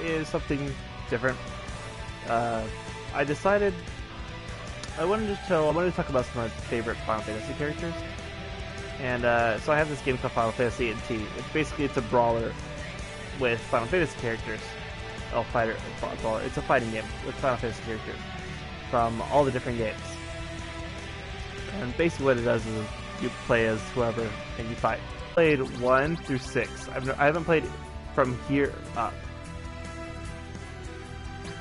is something different. I decided I wanted to talk about some of my favorite Final Fantasy characters. And so I have this game called Final Fantasy NT, which basically it's a brawler with Final Fantasy characters. Brawler. It's a fighting game with Final Fantasy characters from all the different games. And basically what it does is you play as whoever and you fight. I played 1 through 6. I haven't played from here up.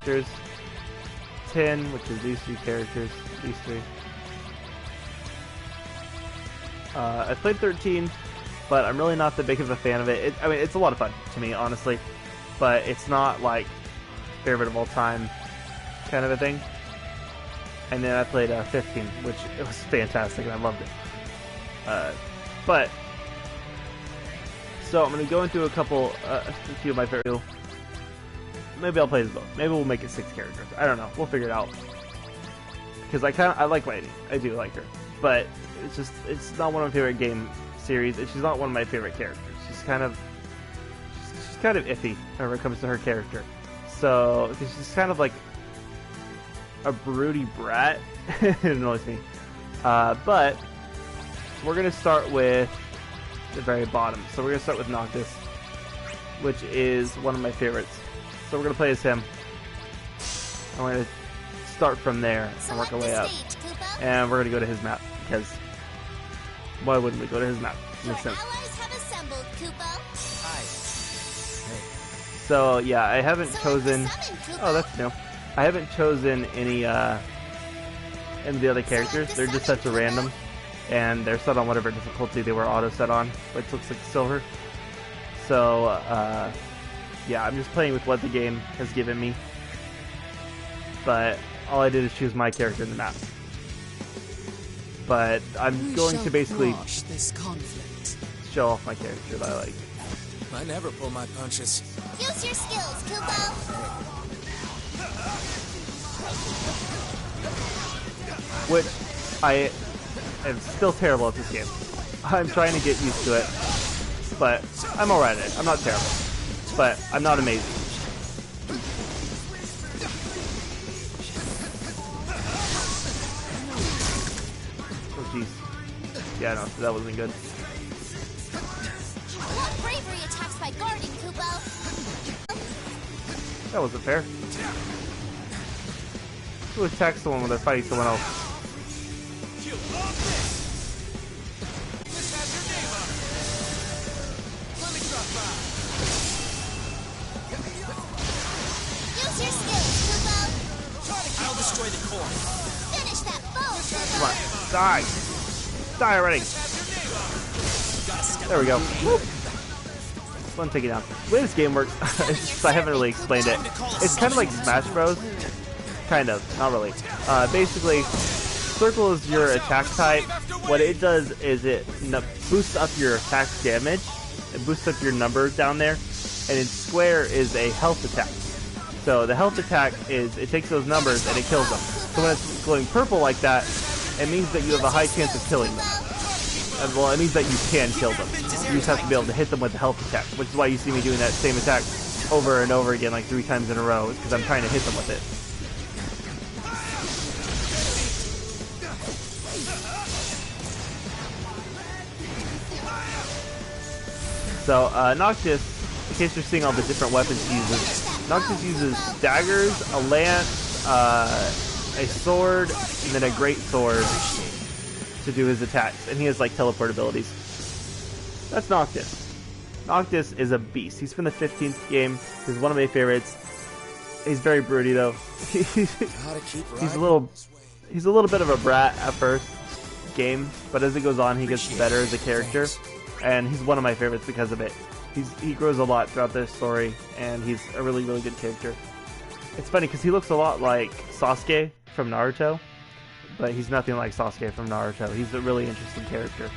There's 10, which is these 3 characters, these 3. I played 13, but I'm really not that big of a fan of it. I mean, it's a lot of fun to me, honestly, but it's not like favorite of all time kind of a thing. And then I played 15, which it was fantastic, and I loved it. So I'm going to go into a few of my favorite. Maybe I'll play as both. Maybe we'll make it 6 characters. I don't know. We'll figure it out. Because I like Lightning. I do like her. But it's not one of my favorite game series. She's not one of my favorite characters. She's kind of iffy whenever it comes to her character. So she's kind of like a broody brat. It annoys me. But we're gonna start with the very bottom. So we're gonna start with Noctis, which is one of my favorites. So we're gonna play as him. I'm gonna start from there and work our way up. And we're gonna go to his map because why wouldn't we go to his map? Makes sense. So yeah, I haven't chosen. Oh, that's new. I haven't chosen any of the other characters. They're just set to random, and they're set on whatever difficulty they were auto set on, which looks like silver. So yeah, I'm just playing with what the game has given me. But all I did is choose my character in the map. But I'm going to basically show off my character that I like. I never pull my punches. Use your skills, Kupo. Which I am still terrible at this game. I'm trying to get used to it, but I'm alright at it. I'm not terrible, but I'm not amazing. Oh jeez. Yeah, no, that wasn't good. What bravery attacks by guarding, Kupo? That wasn't fair. Who attacks someone when they're fighting someone else? Use your skills, Kupo. I'll destroy the core. Finish that foe, Kupo. Come on, die! Die already! There we go. Whoop. One take it down. The way this game works, it's just, I haven't really explained it. It's kind of like Smash Bros. Kind of, not really. Basically, circle is your attack type. What it does is it boosts up your attack damage. It boosts up your number down there. And then square is a health attack. So the health attack is, it takes those numbers and it kills them. So when it's glowing purple like that, it means that you have a high chance of killing them. Well, it means that you can kill them. You just have to be able to hit them with the health attack, which is why you see me doing that same attack over and over again, like 3 times in a row, because I'm trying to hit them with it. So, Noctis, in case you're seeing all the different weapons he uses, Noctis uses daggers, a lance, a sword, and then a great sword to do his attacks, and he has like teleport abilities. That's Noctis. Noctis is a beast. He's from the 15th game. He's one of my favorites. He's very broody though. He's a little bit of a brat at first game, but as it goes on, he gets better as a character, and he's one of my favorites because of it. He grows a lot throughout this story, and he's a really, really good character. It's funny because he looks a lot like Sasuke from Naruto, but he's nothing like Sasuke from Naruto. He's a really interesting character.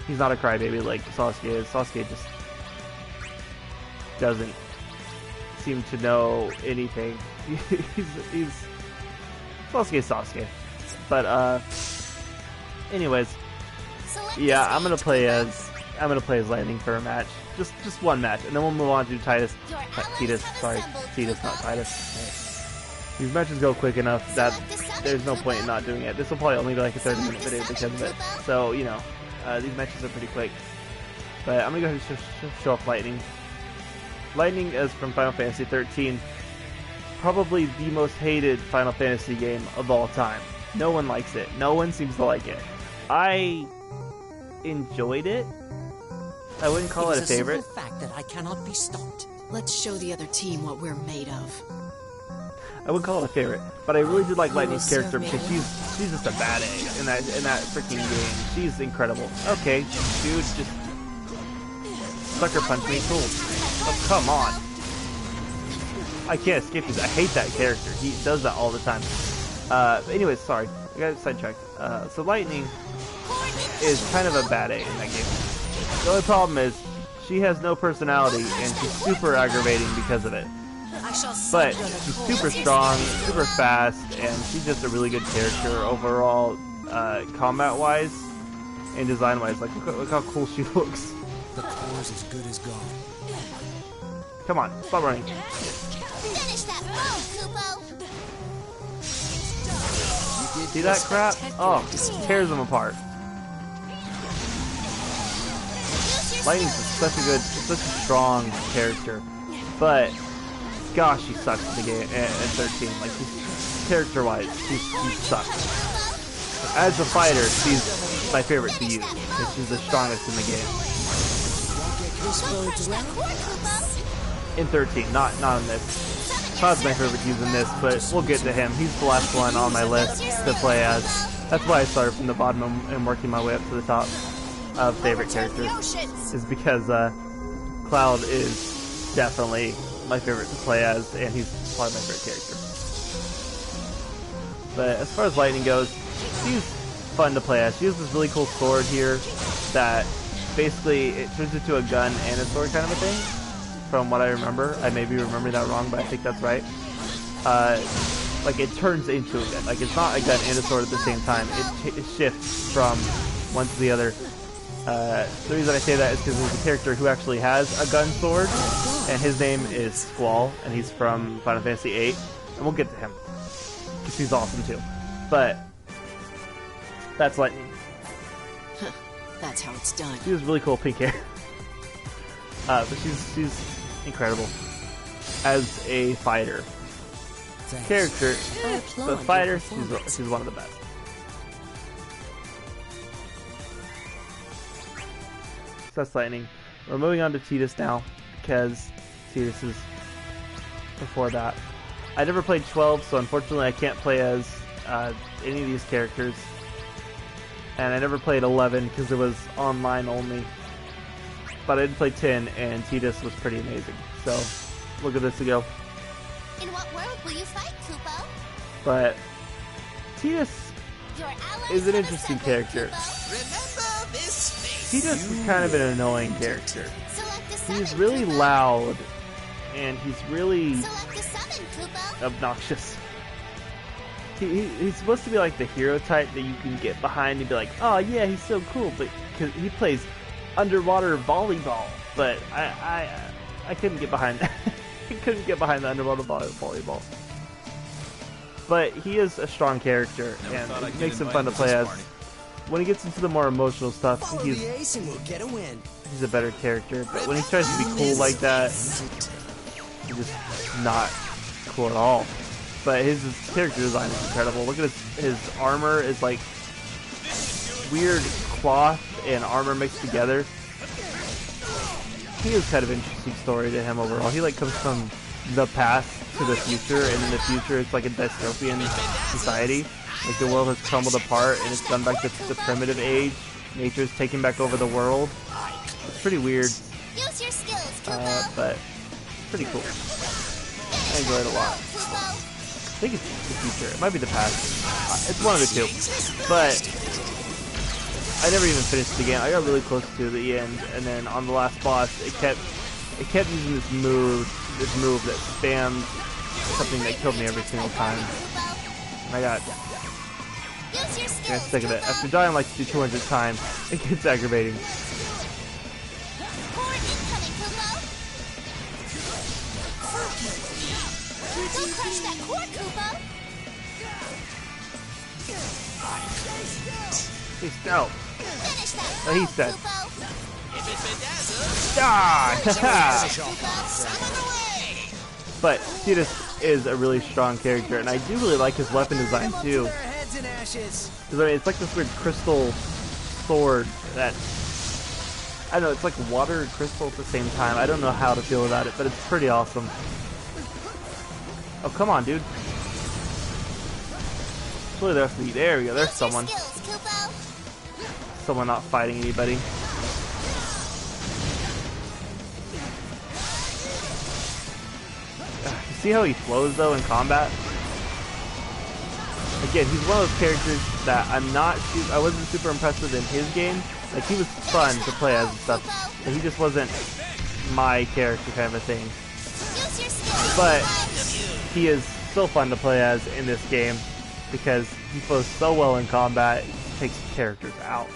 He's not a crybaby like Sasuke is. Sasuke just doesn't seem to know anything. he's Sasuke. But anyways, yeah, I'm gonna play as I'm gonna play as Lightning for a match, just one match, and then we'll move on to Titus. Your allies Titus, have sorry, assembled, Titus, not Kupo. Titus. These matches go quick enough that there's no point in not doing it. This will probably only be like a 30-minute video because of it. So, you know, these matches are pretty quick. But I'm gonna go ahead and show off Lightning. Lightning is from Final Fantasy 13. Probably the most hated Final Fantasy game of all time. No one likes it. No one seems to like it. I enjoyed it. I wouldn't call it a favorite. It's a simple fact that I cannot be stopped. Let's show the other team what we're made of. I would call it a favorite, but I really did like You Lightning's will character serve because me. she's just a bad egg in that freaking game. She's incredible. Okay, dude, just sucker punch me, cool. Oh, come on. I can't escape this. I hate that character. He does that all the time. Anyways, sorry, I got sidetracked. So Lightning is kind of a bad egg in that game. The only problem is she has no personality and she's super aggravating because of it. But she's super strong, super fast, and she's just a really good character overall, combat-wise and design-wise. Like, look how cool she looks. The core's as good as gone. Come on, stop running. Finish that foe, Kupo. See that crap? Oh, tears them apart. Use your Lightning's such a strong character, but gosh, she sucks at the game at 13. Like, character-wise, she sucks. As a fighter, she's my favorite to use because she's the strongest in the game. Don't crush that core, Kupo. In 13, not in this. Todd's my favorite to use in this, but we'll get to him. He's the last one on my list to play as. That's why I started from the bottom and working my way up to the top of favorite characters. Is because Cloud is definitely my favorite to play as, and he's probably my favorite character. But as far as Lightning goes, she's fun to play as. She has this really cool sword here that basically it turns into a gun and a sword kind of a thing. From what I remember, I may be remembering that wrong, but I think that's right. Like, it turns into a gun. Like, it's not a gun and a sword at the same time. It shifts from one to the other. The reason I say that is because there's a character who actually has a gun sword, and his name is Squall, and he's from Final Fantasy VIII, and we'll get to him, because he's awesome too. But that's Lightning. That's how it's done. She has really cool pink hair. But she's incredible as a fighter. Thanks. Character, I applaud but your fighter, performance. she's one of the best. So that's Lightning. We're moving on to Tidus now, because Tidus is before that. I never played 12, so unfortunately I can't play as any of these characters. And I never played 11 because it was online only. But I did play 10, and Tidus was pretty amazing. So, look at this to go. In what world will you fight, Kupo? But Tidus Your allies is an have interesting assembled, character. Kupo. Remember this face. Tidus is kind of an annoying character. Select the summon, He's really Kupo. loud, and he's really Select the summon, Kupo. obnoxious. He's supposed to be like the hero type that you can get behind and be like, oh yeah, he's so cool, but cause he plays underwater volleyball. But I couldn't get behind that. I couldn't get behind the underwater volleyball. But he is a strong character, and it makes him fun to play as. When he gets into the more emotional stuff, Follow he's the ace and we'll get a win. a better character. But when he tries to be cool like that, he's just not cool at all. But his character design is incredible. Look at his armor is like weird cloth and armor mixed together. He has kind of an interesting story to him overall. He like comes from the past to the future, and in the future it's like a dystopian society. Like the world has crumbled apart and it's gone back to the primitive age. Nature's taking back over the world. It's pretty weird, Use your skills, Kupo. but pretty cool. I enjoy it a lot. Kupo. I think it's the future. It might be the past. It's one of the two. But I never even finished the game. I got really close to the end, and then on the last boss, it kept using this move that spammed something that killed me every single time. And I got Use your skills, sick of it. Kupo. After dying like 200 times, it gets aggravating. crush that core, Kupo. He's dope. Finish that Oh, he's foe, dead. Kupo. Die! Away! But Tidus is a really strong character, and I do really like his weapon design too. Their heads in ashes. Because I mean, it's like this weird crystal sword that, I don't know, it's like water and crystal at the same time. I don't know how to feel about it, but it's pretty awesome. Oh, come on, dude. Really, there we go. There's Use your someone. skills, Kupo. Someone not fighting anybody. You see how he flows though in combat? Again, he's one of those characters that I wasn't super impressed with in his game. Like, he was fun to play as and stuff, but he just wasn't my character kind of a thing. Use your skills, But Kupo. he is so fun to play as in this game because he flows so well in combat, he takes characters out.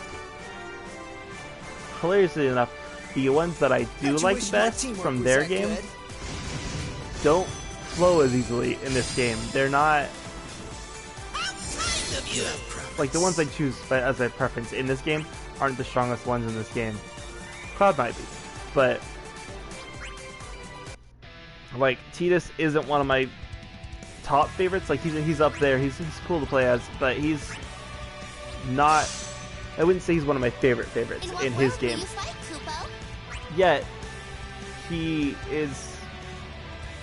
Hilariously enough, the ones that I do Bet you like wish my best teamwork from was their that games good. don't flow as easily in this game. They're not like the ones I choose as a preference in this game aren't the strongest ones in this game. Cloud might be, but like Tidus isn't one of my top favorites. Like he's up there. He's cool to play as, but he's not. I wouldn't say he's one of my favorites in his world will game. you fight, Kupo? Yet he is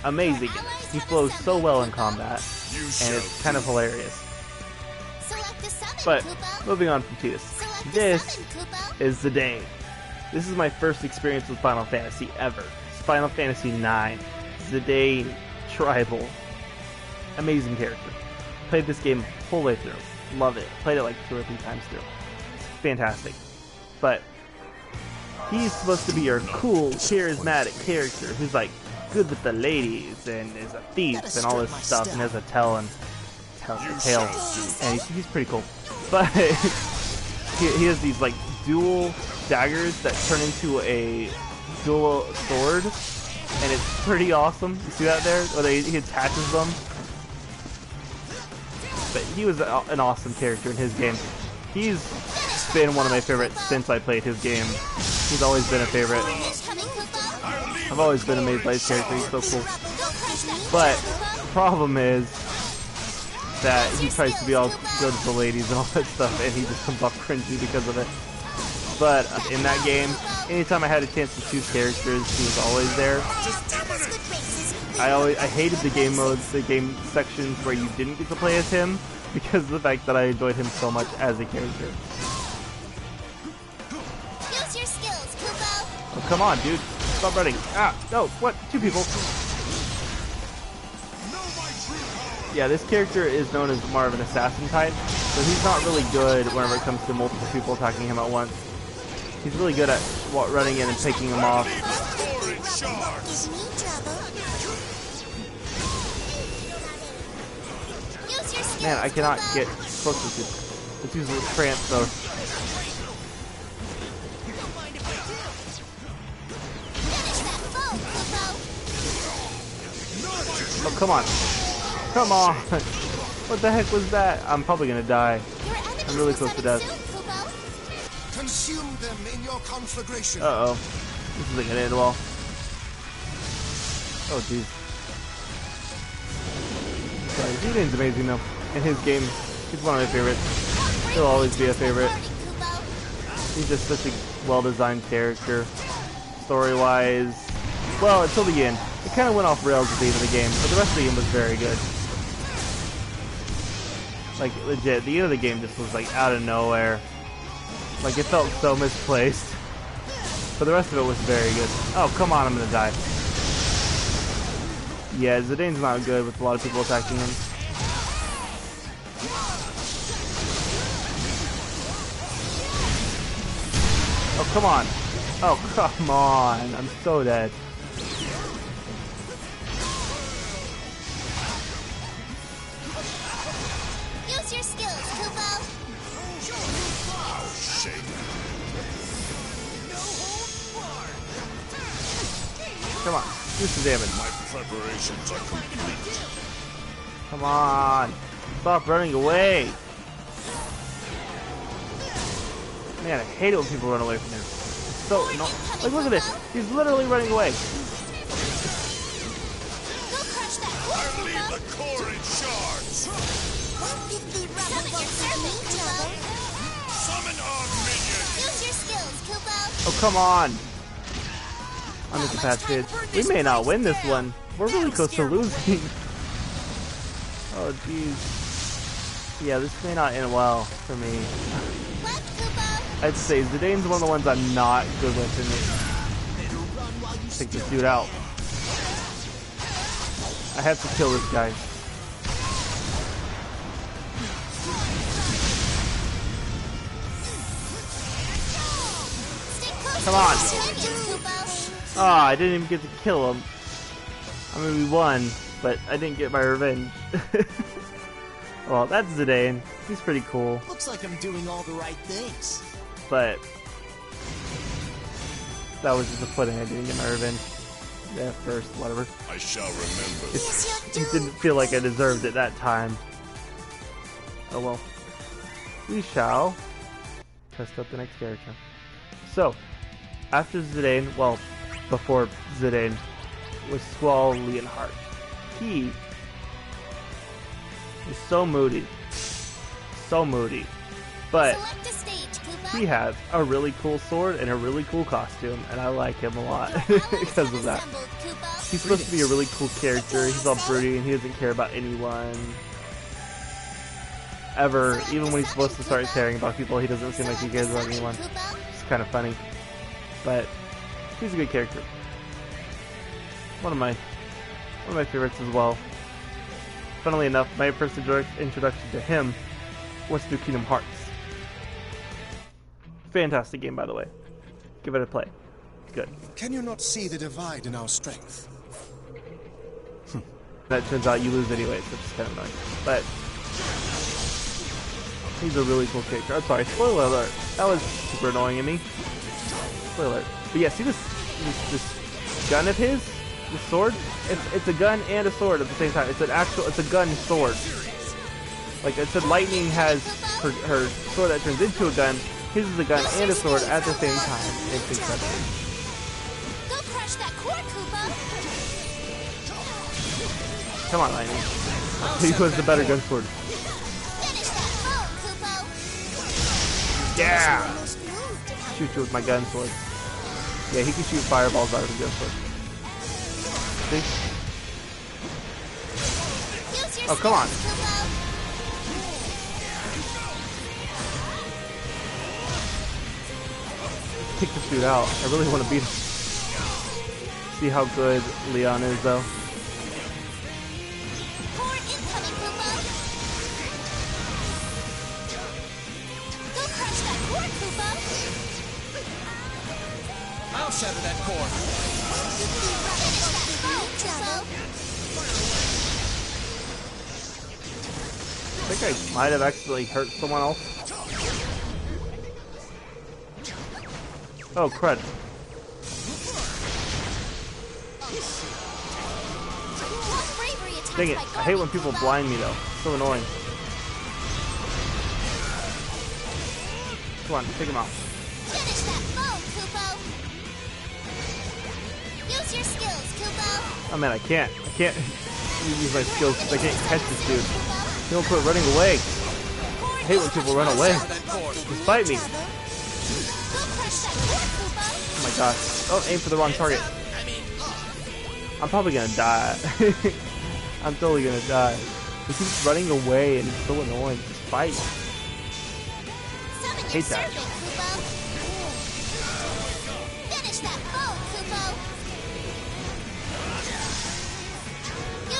amazing. He flows so well in combat, and it's kind of hilarious. Select a summon, But Kupo. moving on from Tidus, Select a this summon, Kupo. is Zidane. This is my first experience with Final Fantasy ever. It's Final Fantasy IX. Zidane Tribal. Amazing character. Played this game full way through. Love it. Played it like 2 or 3 times through. Fantastic. But he's supposed to be your cool, charismatic character who's like good with the ladies and is a thief and all this stuff and has a tail and he's pretty cool. But he has these like dual daggers that turn into a dual sword, and it's pretty awesome. You see that there? Or he attaches them. But he was an awesome character in his game. He's been one of my favorites since I played his game. He's always been a favorite. Coming, Kupo. I've always been amazed by his character. He's so cool. Go crush that But core, the problem is that he tries to be all good with the ladies and all that stuff, and he just comes off cringy because of it. But in that game, anytime I had a chance to choose characters, he was always there. I hated the game modes, the game sections where you didn't get to play as him, because of the fact that I enjoyed him so much as a character. Use your skills, Kupo. Oh, come on, dude. Stop running. Ah, no, what? 2 people. Yeah, this character is known as more of an assassin type, so he's not really good whenever it comes to multiple people attacking him at once. He's really good at running in and picking them off. Give me trouble. Use your skills, Man, I cannot Kupo. get closer to. Let's use a little trance though. Finish that foe, Kupo. Oh, come on. Come on. What the heck was that? I'm probably gonna die. Your enemies I'm really will close to summon death. soon, Kupo. Consume them in your conflagration. Uh-oh. This isn't gonna end well. Oh, jeez. Sorry, Zidane's amazing though. In his game, he's one of my favorites. He'll always be a favorite. He's just such a well-designed character. Story-wise, well, until the end. It kind of went off rails at the end of the game, but the rest of the game was very good. Like, legit, the end of the game just was like out of nowhere. Like, it felt so misplaced. But the rest of it was very good. Oh, come on, I'm gonna die. Yeah, Zidane's not good with a lot of people attacking him. Oh, come on. Oh, come on. I'm so dead. Use your skills, Kupo. Come on. Do some damage. preparations are complete. Come on. Stop running away. Man, I hate it when people run away from him. It's so annoying. Like, look at this. He's literally running away. Go crush that core, I'll leave Kupo. the core in shards. Summon your serpent, Kupo. Summon our minions. Use your skills, Kupo. Oh, come on. Incapacitated. We may not win this one. We're really close to losing. Oh, jeez. Yeah, this may not end well for me. Left, Kupo. I'd say Zidane's one of the ones I'm not good with in this. Take this dude out. I have to kill this guy. Stick close Come on. to your minions, Kupo. Ah, I didn't even get to kill him. I mean, we won, but I didn't get my revenge. Well, that's Zidane. He's pretty cool, Looks like I'm doing all the right things. but that was disappointing. I didn't get my revenge at first, whatever. I shall remember. It didn't feel like I deserved it that time. Oh well. We shall test out the next character. So, after Zidane, well, before Zidane, was Squall Leonhardt. He is so moody. So moody. But Select a stage, Kupo. he has a really cool sword and a really cool costume, and I like him a lot because of that. Assembled, Kupo. He's supposed to be a really cool character. He's all broody and he doesn't care about anyone. Ever. Even when he's supposed to start caring about people, he doesn't seem like he cares about anyone. Kupo. It's kind of funny. But he's a good character. One of my favorites as well. Funnily enough, my first introduction to him was through Kingdom Hearts. Fantastic game, by the way. Give it a play. Good. Can you not see the divide in our strength? That turns out you lose anyways, which is kind of annoying. But he's a really cool character. I'm sorry, spoiler alert. That was super annoying of me. Spoiler alert. But yeah, see this gun of his? This sword? It's a gun and a sword at the same time. It's a gun sword. Like I said, Lightning has her sword that turns into a gun. His is a gun and a sword at the same time. It's incredible. Go crush that core, Kupo. Come on, Lightning. He was the better gun sword. Finish that foe, Kupo. Yeah! Almost moved and Shoot you with my gun sword. Yeah, he can shoot fireballs out of his gun sword. See? use your Oh, come on. skills, Kupo. Take this dude out. I really want to beat him. See how good Leon is, though. Core incoming, Kupo. Go crush that core, Kupo. I'll shatter that core. Finish that foe, Kupo. I think I might have accidentally hurt someone else. Oh, crud. What bravery attacks Dang it. by I hate when Garmin, people Kupo. blind me, though. So annoying. Come on, take him out. Finish that foe, Kupo. Use your skills, Kupo. Oh, man, I can't use my skills because I can't catch this dude. He don't quit running away. I hate when people run away. Just fight me. Go crush that core, Kupo. Oh my gosh. Oh, aim for the wrong target. I'm probably gonna die. I'm totally gonna die. He keeps running away and it's so annoying. Just fight. Summon your Hate that. serpent, Kupo. Finish that foe, Kupo.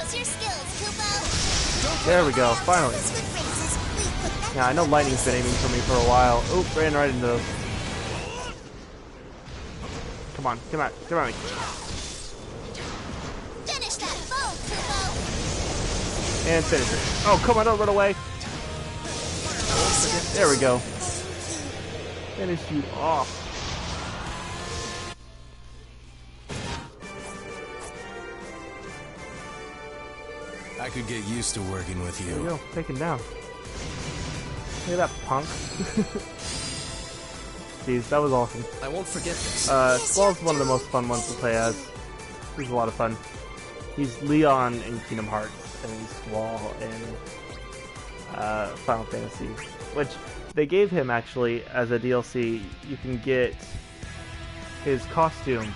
Use your skills, Kupo. There we go, finally. Swift races, we put that Yeah, I know Lightning's been aiming for me for a while. Oop, ran right into those. Come on, come on, come on. Finish that foe, Kupo. And finish it. Oh, come on, don't run away. There we go. Finish you off. I could get used to working with There you you. go, take him down. Look at that punk. Jeez, that was awesome. I won't forget this. Squall's one of the most fun ones to play as. He's a lot of fun. He's Leon in Kingdom Hearts, and he's Squall in Final Fantasy, which they gave him actually as a DLC. You can get his costume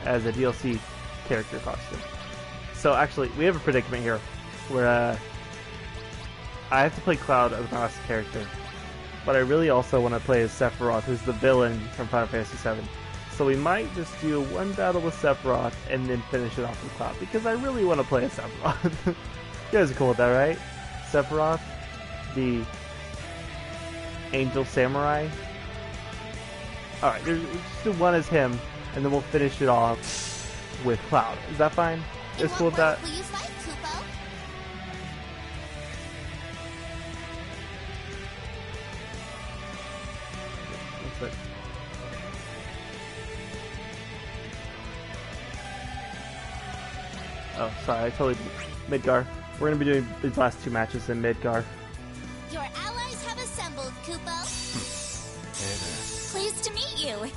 as a DLC character costume. So actually, we have a predicament here where I have to play Cloud as my last character, but I really also want to play as Sephiroth, who's the villain from Final Fantasy VII. So we might just do one battle with Sephiroth and then finish it off with Cloud, because I really want to play as Sephiroth. You guys are cool with that, right? Sephiroth, the Angel Samurai. Alright, let's do one as him, and then we'll finish it off with Cloud. Is that fine? In Is cool what with that? world will you fight, Kupo? Looks like- Oh, sorry, I totally Midgar. We're gonna be doing these last two matches in Midgar. Your allies have assembled, Kupo. Hey there. Pleased to meet you.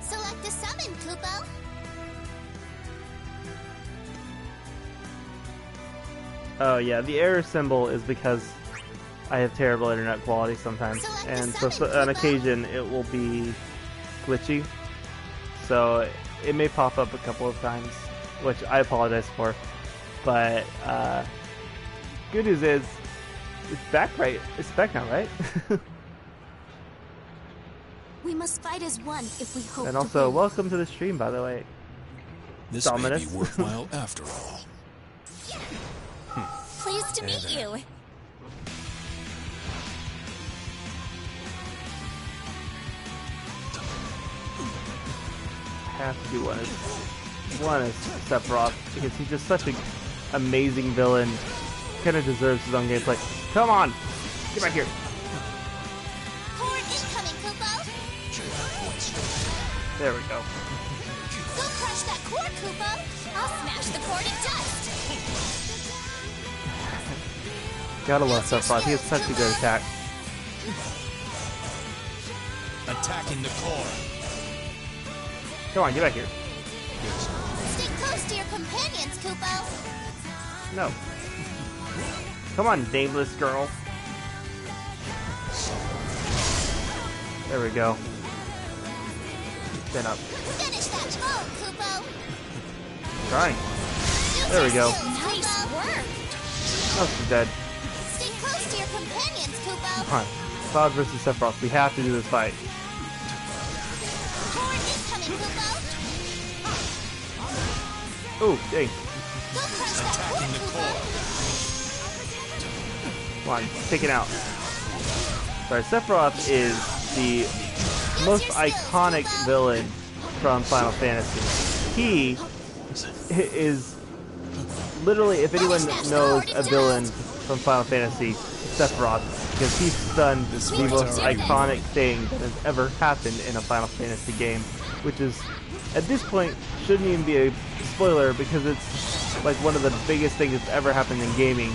Select a summon, Kupo. Oh yeah, the error symbol is because I have terrible internet quality sometimes, Select and the so summon, on Kupo. occasion it will be glitchy. So it may pop up a couple of times, which I apologize for. But good news is it's back right. It's back now, right? We must fight as one if we hope And to also, win. welcome to the stream, by the way. This Dominus. may be worthwhile after all. Pleased to meet you. Have to do one is Sephiroth, because he's just such an amazing villain. Kind of deserves his own gameplay. Come on, get back here. Horde incoming, Kupo. There we go. Go crush that core, Kupo. I'll smash the core to dust. Gotta love Sephiroth. He has such a good attack. Attacking the core. Come on, get back here. Stay close to your companions, Kupo. No. Come on, nameless girl. There we go. Stand up. Finish that foe, Kupo. Trying. Use There we your go. skills, Nice work. Oh, she's dead. Stay close to your companions, Kupo. Come on. Cloud versus Sephiroth. We have to do this fight. Horde incoming, Kupo. Ooh, dang. Go crush that core, Kupo. Come on, take it out. Sorry, Sephiroth is the most iconic villain from Final Fantasy. He is literally, if anyone knows a villain from Final Fantasy, it's Sephiroth, because he's done the most iconic thing that has ever happened in a Final Fantasy game, which is, at this point, shouldn't even be a spoiler, because it's like one of the biggest things that's ever happened in gaming.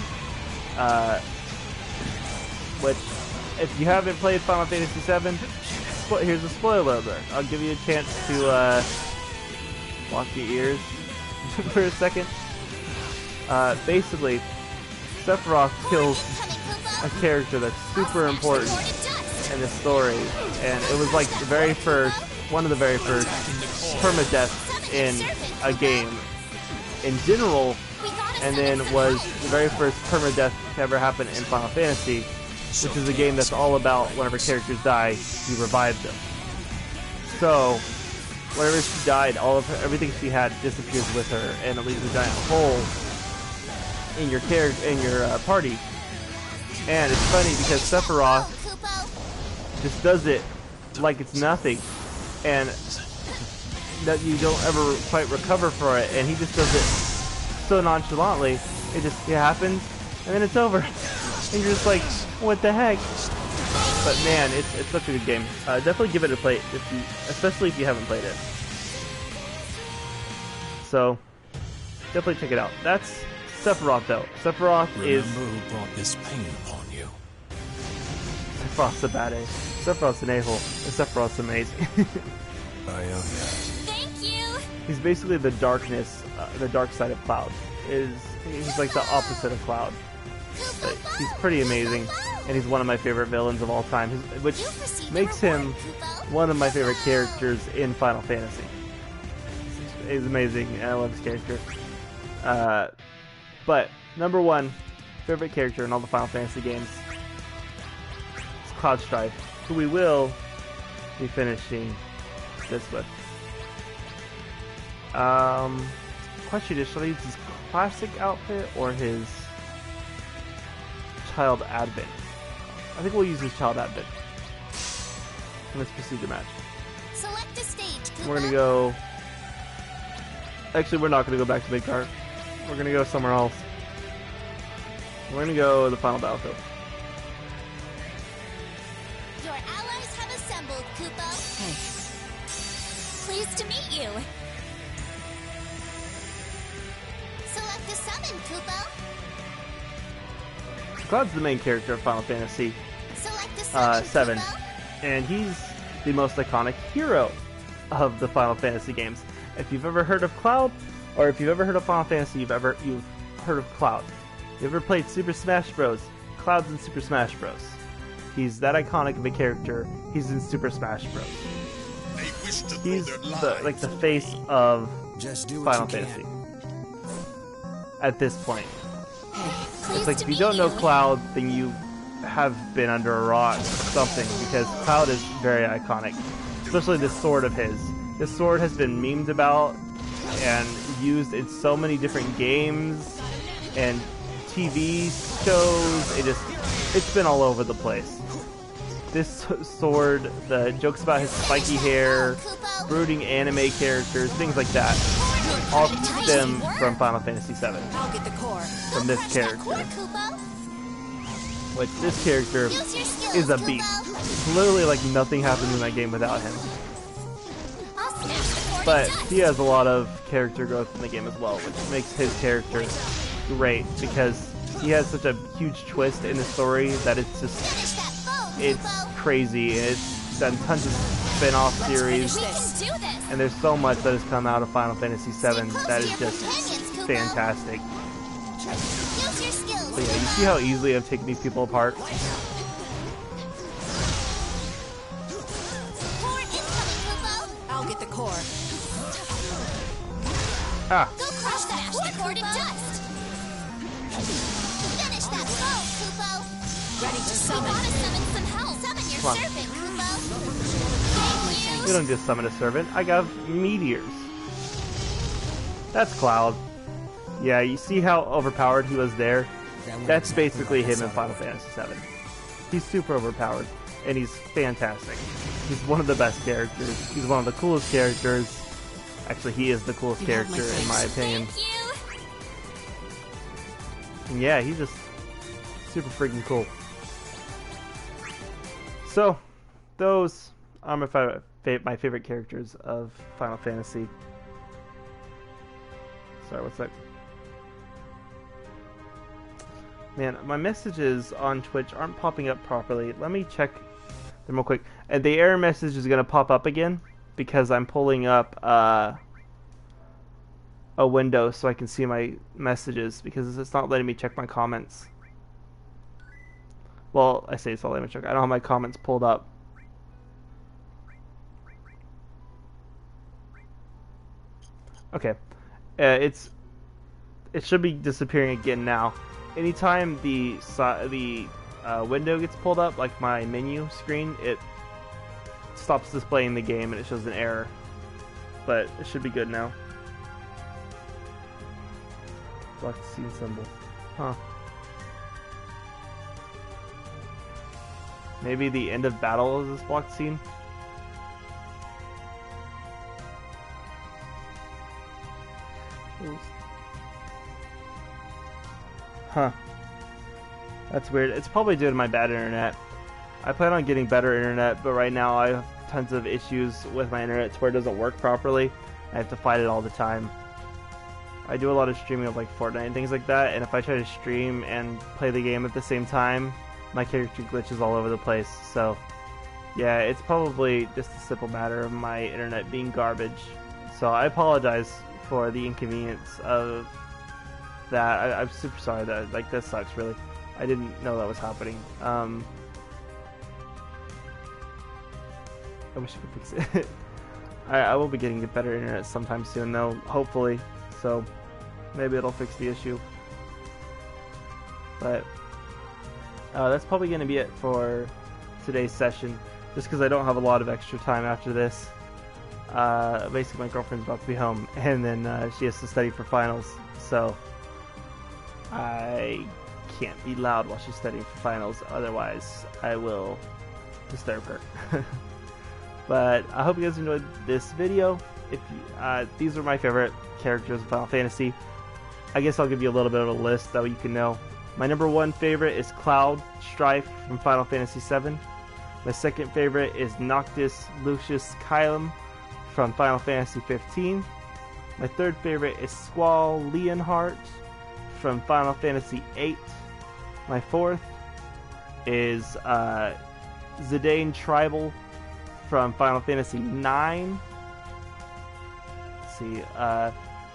Which, if you haven't played Final Fantasy VII, here's a spoiler alert. I'll give you a chance to block your ears for a second. Basically, Sephiroth kills a character that's super important in the story, and it was like the very first, one of the very first permadeaths in a game in general, and then was the very first permadeath to ever happen in Final Fantasy, which is a game that's all about whenever characters die, you revive them. So, whenever she died, everything she had disappears with her, and it leaves a giant hole in your party. And it's funny because Sephiroth just does it like it's nothing, and that you don't ever quite recover for it, and he just does it so nonchalantly. It happens, and then it's over, and you're just like, what the heck? But man, it's such a good game. Definitely give it a play, especially if you haven't played it. So, definitely check it out. That's Sephiroth, though. Sephiroth is Remember who brought this pain upon you. Sephiroth's a badass. Sephiroth's an a-hole. And Sephiroth's amazing. Ionia. Thank you! He's basically the darkness, the dark side of Cloud. He's like the opposite of Cloud. But he's pretty amazing, and he's one of my favorite villains of all time, which makes him one of my favorite characters in Final Fantasy. He's amazing, and I love his character. But number one favorite character in all the Final Fantasy games is Cloud Strife, who we will be finishing this with. Question is, should I use his classic outfit or his Child Advent? I think we'll use his Child Advent. And let's proceed to match. Select a stage, Koopa. We're gonna go. Actually, we're not gonna go back to Midgar. We're gonna go somewhere else. We're gonna go to the final battlefield. Your allies have assembled, Koopa. Hey, Pleased to meet you. Select a summon, Koopa. Cloud's the main character of Final Fantasy Select a summon, 7, Koopa. and he's the most iconic hero of the Final Fantasy games. If you've ever heard of Cloud, or if you've ever heard of Final Fantasy, you've heard of Cloud. You ever played Super Smash Bros? Cloud's in Super Smash Bros. He's that iconic of a character. He's in Super Smash Bros. He's the face of Just do what Final you Fantasy can. at this point. Pleased It's like to if you meet don't know you. Cloud, then you have been under a rock or something, because Cloud is very iconic. Especially this sword of his. This sword has been memed about and used in so many different games and TV shows. It's been all over the place. This sword, the jokes about his spiky hair, brooding anime characters, things like that, all stem from Final Fantasy VII. I'll get the core. From this Crush that character. core, Koopa. Which this character Use your skills, is a Koopa. beast. It's literally like nothing happens in that game without him. I'll smash the core to But dust. he has a lot of character growth in the game as well, which makes his character great, because he has such a huge twist in the story that it's just, Finish that foe, it's Koopa. crazy. It's done tons of spin-off series, We can do this. and there's so much that has come out of Final Fantasy VII that is just fantastic. Use your skills. But yeah, you see how easily I've taken these people apart? Core incoming, Koopa. I'll get the core. Ah, Go crush that core to dust. Finish that foe, Koopa. Ready to We summon. gotta summon some help. Summon your Come on. servant, Koopa. Thank we you. don't just summon a servant. I got meteors. That's Cloud. Yeah, you see how overpowered he was there? That's basically him in Final Fantasy VII. He's super overpowered, and he's fantastic. He's one of the best characters. He's one of the coolest characters. Actually, he is the coolest You have my character in my thanks. opinion. Thank you. And yeah, he's just super freaking cool. So, those are my favorite characters of Final Fantasy. Sorry, what's that? Man, my messages on Twitch aren't popping up properly. Let me check them real quick. And the error message is going to pop up again because I'm pulling up a window so I can see my messages, because it's not letting me check my comments. Well, I say it's not letting me check. I don't have my comments pulled up. Okay. It should be disappearing again now. Anytime the window gets pulled up, like my menu screen, it stops displaying the game and it shows an error. But it should be good now. Blocked scene symbol. Huh. Maybe the end of battle is this blocked scene? Huh. That's weird. It's probably due to my bad internet. I plan on getting better internet, but right now I have tons of issues with my internet to where it doesn't work properly. I have to fight it all the time. I do a lot of streaming of like Fortnite and things like that, and if I try to stream and play the game at the same time, my character glitches all over the place. So yeah, it's probably just a simple matter of my internet being garbage. So I apologize for the inconvenience of that. I'm super sorry. That like this sucks really. I didn't know that was happening. I wish I could fix it. I will be getting better internet sometime soon though, hopefully. So maybe it'll fix the issue. But that's probably going to be it for today's session, just because I don't have a lot of extra time after this. Basically, my girlfriend's about to be home, and then she has to study for finals, so I can't be loud while she's studying for finals, otherwise I will disturb her. But I hope you guys enjoyed this video. If you, these are my favorite characters in Final Fantasy. I guess I'll give you a little bit of a list so you can know. My number 1 favorite is Cloud Strife from Final Fantasy VII. My second favorite is Noctis Lucius Kylum from Final Fantasy 15. My third favorite is Squall Leonhart from Final Fantasy 8. My fourth is Zidane Tribal from Final Fantasy 9. Let's see.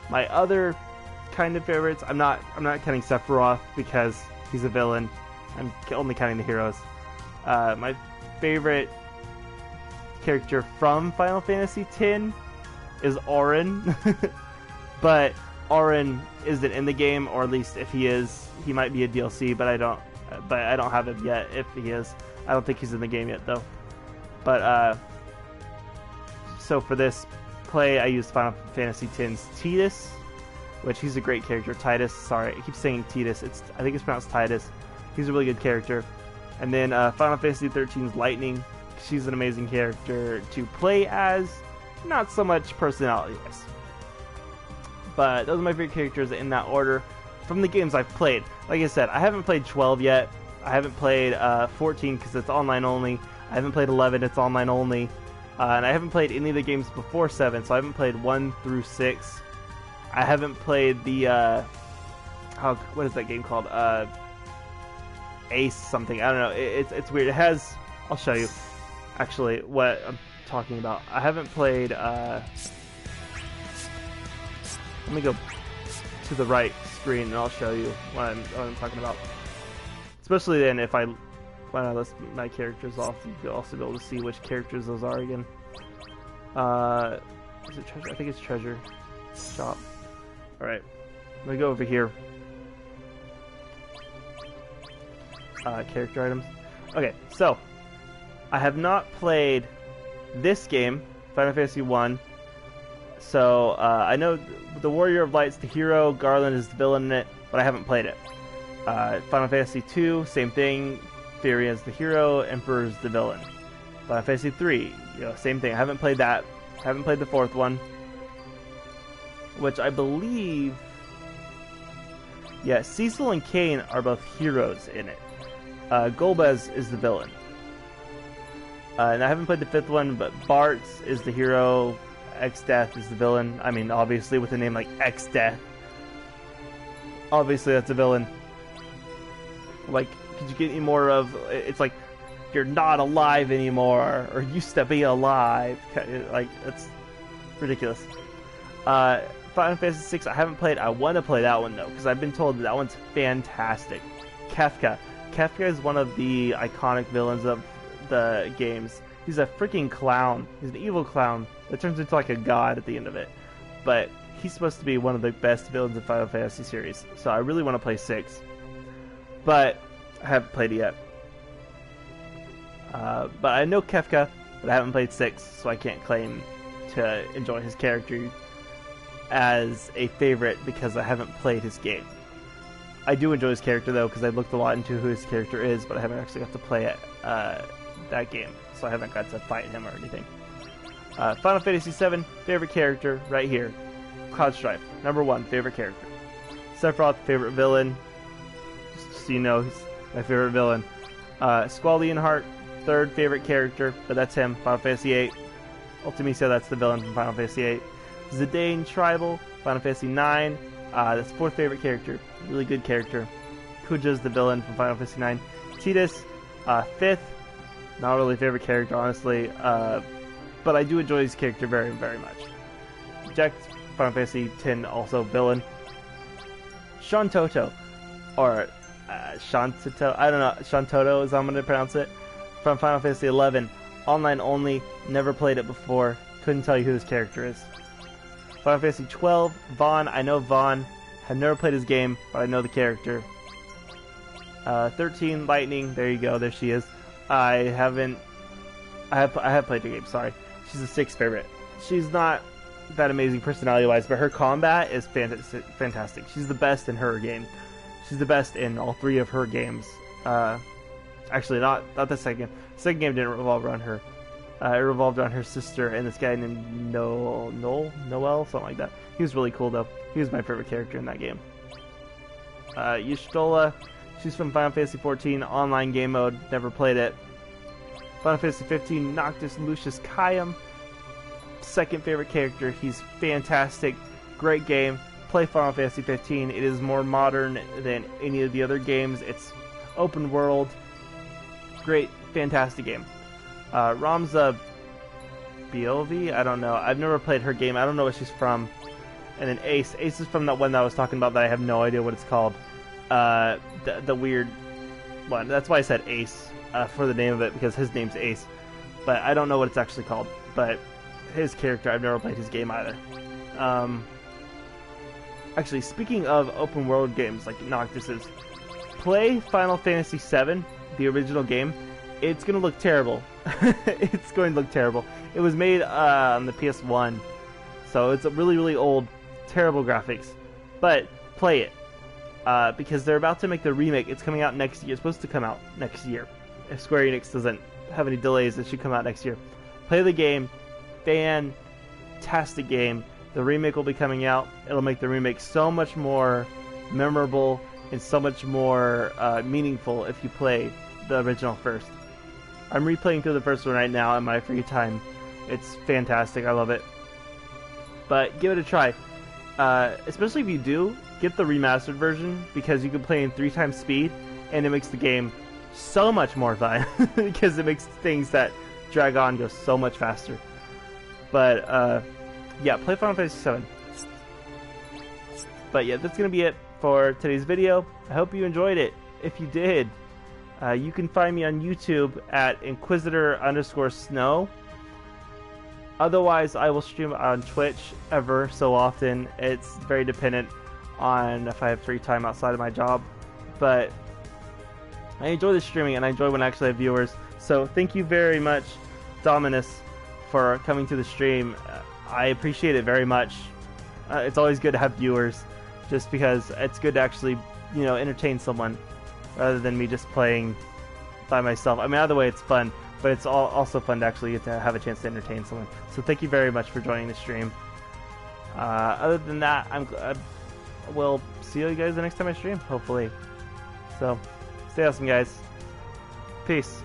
My other kind of favorites, I'm not counting Sephiroth because he's a villain. I'm only counting the heroes. My favorite character from Final Fantasy X is Auron, but Auron isn't in the game, or at least if he is, he might be a DLC. But I don't have him yet. If he is, I don't think he's in the game yet though. But so for this play, I used Final Fantasy X's Tidus, which he's a great character. Titus, sorry, I keep saying Tidus. I think it's pronounced Titus. He's a really good character. And then Final Fantasy XIII's Lightning. She's an amazing character to play as. Not so much personality-wise. But those are my favorite characters in that order from the games I've played. Like I said, I haven't played 12 yet. I haven't played 14 because it's online only. I haven't played 11, it's online only. And I haven't played any of the games before 7, so I haven't played 1 through 6. I haven't played the, what is that game called? Ace something. I don't know. It's weird. It has, I'll show you actually what I'm talking about. I haven't played, let me go to the right screen and I'll show you what I'm talking about. Especially then if I list my characters off, you'll also be able to see which characters those are again. Is it treasure? I think it's treasure shop. Alright, let me go over here. Character items. Okay, so I have not played this game, Final Fantasy 1. So I know the Warrior of Light's the hero, Garland is the villain in it, but I haven't played it. Final Fantasy 2, same thing. Fury is the hero, Emperor is the villain. Final Fantasy 3, same thing. I haven't played that. I haven't played the fourth one, which I believe, yeah, Cecil and Kain are both heroes in it. Golbez is the villain. And I haven't played the fifth one, but Bartz is the hero, X-Death is the villain. I mean, obviously with a name like X-Death, obviously that's a villain. Like, could you get any more of, it's like, you're not alive anymore, or used to be alive. Like, that's ridiculous. Final Fantasy VI, I haven't played. I want to play that one, though, because I've been told that one's fantastic. Kefka. Kefka is one of the iconic villains of the games. He's a freaking clown. He's an evil clown that turns into, like, a god at the end of it. But he's supposed to be one of the best villains in Final Fantasy series, so I really want to play 6. But I haven't played it yet. But I know Kefka, but I haven't played 6, so I can't claim to enjoy his character as a favorite because I haven't played his game. I do enjoy his character though because I've looked a lot into who his character is, but I haven't actually got to play it, that game, so I haven't got to fight him or anything. Final Fantasy VII, favorite character right here. Cloud Strife, number 1 favorite character. Sephiroth, favorite villain. Just so you know, he's my favorite villain. Squall Leonhart, 3rd favorite character, but that's him. Final Fantasy VIII. Ultimecia, that's the villain from Final Fantasy VIII. Zidane Tribal, Final Fantasy IX. That's fourth favorite character. Really good character. Kuja's the villain from Final Fantasy IX. Tidus, fifth. Not really favorite character, honestly. But I do enjoy his character very, very much. Jax, Final Fantasy X, also villain. Shantoto, or Shantoto, I don't know, Shantoto is how I'm going to pronounce it. From Final Fantasy XI, online only, never played it before, couldn't tell you who his character is. Final Fantasy XII, Vaughn, I know Vaughn, have never played his game, but I know the character. 13, Lightning, there you go, there she is. I have played the game, sorry. She's a sixth favorite. She's not that amazing personality-wise, but her combat is fantastic. She's the best in her game. She's the best in all three of her games. Actually, not the second. The second game didn't revolve around her. It revolved around her sister and this guy named Noel, something like that. He was really cool, though. He was my favorite character in that game. Y'shtola, she's from Final Fantasy XIV, online game mode, never played it. Final Fantasy 15, Noctis Lucius Kaim, second favorite character. He's fantastic, great game. Play Final Fantasy 15. It is more modern than any of the other games. It's open world, great, fantastic game. Ramza Biovi, I don't know. I've never played her game. I don't know what she's from. And then Ace. Ace is from that one that I was talking about that I have no idea what it's called. The weird one. That's why I said Ace for the name of it, because his name's Ace. But I don't know what it's actually called. But his character, I've never played his game either. Actually, speaking of open world games like Noctis's, play Final Fantasy VII, the original game. It's going to look terrible. It's going to look terrible. It was made on the PS1, so it's a really, really old, terrible graphics. But play it, because they're about to make the remake. It's coming out next year. It's supposed to come out next year. If Square Enix doesn't have any delays, it should come out next year. Play the game. Fantastic game. The remake will be coming out. It'll make the remake so much more memorable and so much more meaningful if you play the original first. I'm replaying through the first one right now in my free time. It's fantastic. I love it. But give it a try. Especially if you do, get the remastered version, because you can play in 3 times speed, and it makes the game so much more fun, because it makes things that drag on go so much faster. But, yeah, play Final Fantasy VII. But yeah, that's going to be it for today's video. I hope you enjoyed it. If you did, you can find me on YouTube at Inquisitor_Snow. Otherwise, I will stream on Twitch ever so often. It's very dependent on if I have free time outside of my job. But I enjoy the streaming, and I enjoy when I actually have viewers. So thank you very much, Dominus, for coming to the stream. I appreciate it very much. It's always good to have viewers, just because it's good to actually, you know, entertain someone, rather than me just playing by myself. I mean, either way, it's fun, but it's also fun to actually get to have a chance to entertain someone. So thank you very much for joining the stream. Other than that, we'll see you guys the next time I stream, hopefully. So, stay awesome, guys. Peace.